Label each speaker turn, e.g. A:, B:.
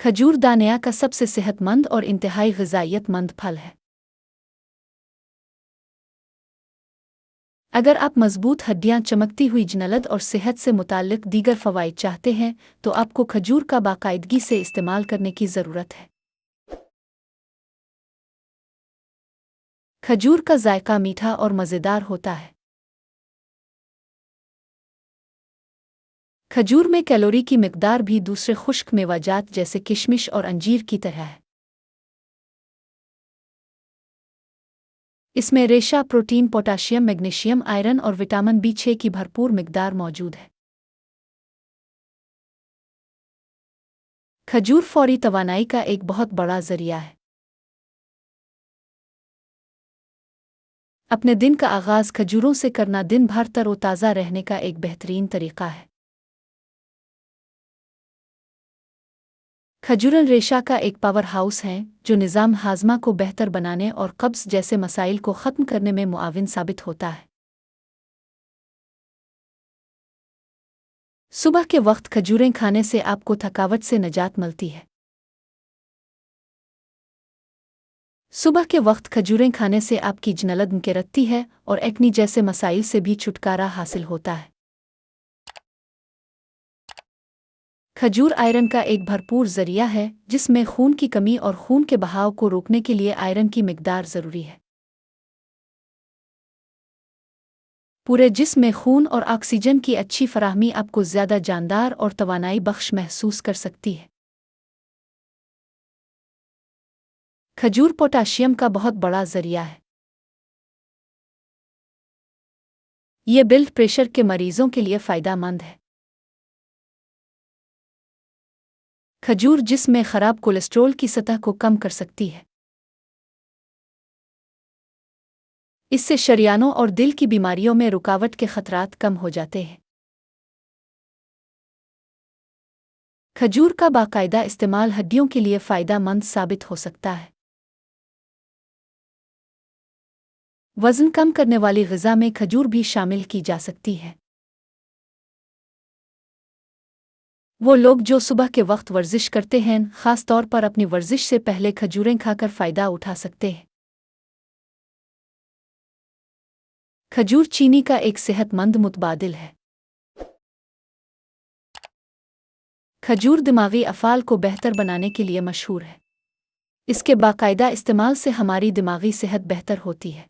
A: खजूर दानिया का सबसे सेहतमंद और इंतहाई ग़िज़ाइयतमंद फल है। अगर आप मज़बूत हड्डियाँ, चमकती हुई जन्नत और सेहत से मुताल्लिक़ दीगर फ़वाइद चाहते हैं, तो आपको खजूर का बाकायदगी से इस्तेमाल करने की ज़रूरत है। खजूर का जायका मीठा और मज़ेदार होता है। खजूर में कैलोरी की मिकदार भी दूसरे खुश्क मेवाजात जैसे किशमिश और अंजीर की तरह है। इसमें रेशा, प्रोटीन, पोटाशियम, मैग्नीशियम, आयरन और विटामिन B6 की भरपूर मिकदार मौजूद है। खजूर फौरी तवानाई का एक बहुत बड़ा ज़रिया है। अपने दिन का आगाज़ खजूरों से करना दिन भर तरोताज़ा रहने का एक बेहतरीन तरीक़ा है। खजूरन रेशा का एक पावर हाउस है जो निज़ाम हाज़मा को बेहतर बनाने और कब्ज़ जैसे मसाइल को ख़त्म करने में मुआविन साबित होता है। सुबह के वक्त खजूरें खाने से आपको थकावट से निजात मिलती है। सुबह के वक्त खजूरें खाने से आपकी जन्नत मुकरती है और एक्नी जैसे मसाइल से भी छुटकारा हासिल होता है। खजूर आयरन का एक भरपूर ज़रिया है जिसमें खून की कमी और खून के बहाव को रोकने के लिए आयरन की मिकदार ज़रूरी है। पूरे जिस्म में खून और ऑक्सीजन की अच्छी फराहमी आपको ज़्यादा जानदार और तवानाई बख्श महसूस कर सकती है। खजूर पोटाशियम का बहुत बड़ा ज़रिया है। ये ब्लड प्रेशर के मरीज़ों के लिए फ़ायदेमंद है। खजूर जिस्म में ख़राब कोलेस्ट्रॉल की सतह को कम कर सकती है। इससे शरियानों और दिल की बीमारियों में रुकावट के खतरात कम हो जाते हैं। खजूर का बाकायदा इस्तेमाल हड्डियों के लिए फ़ायदेमंद साबित हो सकता है। वज़न कम करने वाली ग़िज़ा में खजूर भी शामिल की जा सकती है। वो लोग जो सुबह के वक्त वर्जिश करते हैं, ख़ास तौर पर अपनी वर्जिश से पहले खजूरें खाकर फ़ायदा उठा सकते हैं। खजूर चीनी का एक सेहतमंद मुतबादिल है। खजूर दिमागी अफ़ाल को बेहतर बनाने के लिए मशहूर है। इसके बाकायदा इस्तेमाल से हमारी दिमागी सेहत बेहतर होती है।